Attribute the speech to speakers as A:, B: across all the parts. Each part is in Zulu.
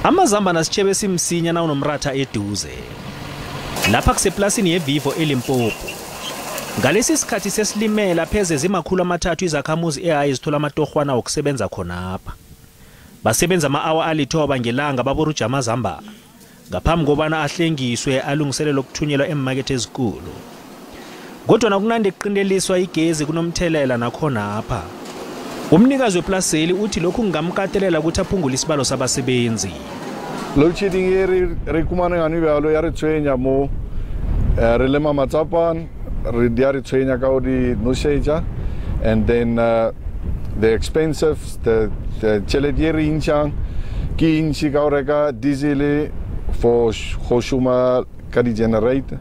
A: Amazambana sitshebe simsinya na unomratha eduze. Lapha kuseplasini yeVivo eLimpopo. Ngalesi sikhathi sesilimela pheze zimakhulu 3 izakhamuzi ehayi zithola amatohwana okusebenza khonapha. Basebenza ama-hour alithoba ngelanga baboruja amazambana. Ngaphambi kobana ahlengiswe alungiselelwe ukuthunyelwa emakethe ezinkulu. Kodwa nakunande kuqinteliswa igezi kunomthelela nakhonapha. Umnikazi weplaseli uthi lokhu kungamkatelela ukuthi aphungule isibalo sabasebenzi.
B: Load shedding here rekumane ngani balo ya re tshwenya mo re lema matsapana re dia re tshwenya ka di noseja, and then the expensive the chelediere inchang ki inchi ka reka diesel for khoshuma ka di generator.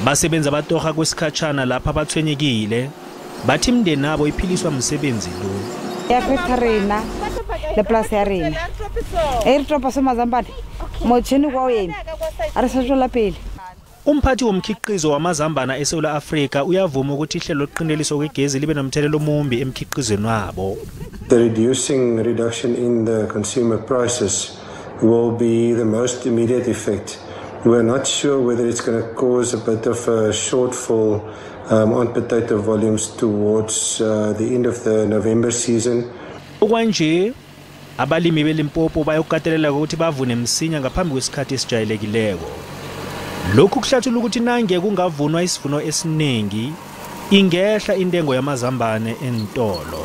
A: Basebenza batoga kwesikhatshana lapha bathwenyekile. Bathi mndeni nabo iphiliswa umsebenzi lo.
C: Yakhetharena le plus ya rena. Tropa samazambana. Mocheni kwa yena. Arisajola pele.
A: Umphathi womkhiqizo wamazambana eSouth Africa uyavuma ukuthi ihlelo lokuqinteliswa kwegezi libe nomthelelo omumbi emkhiqizweni wabo.
D: The reduction in the consumer prices will be the most immediate effect. We're not sure whether it's going to cause a bit of a shortfall on potato volumes towards the end of the November season.
A: Okwanje abalimi beLimpopo bayokateleleka ukuthi bavune msinya ngaphambi kwesikhathi esijayelekileko. Lokhu kuhlathulula ukuthi nange kungavunwa isivuno esiningi ingehla intengo yamazambane entolo.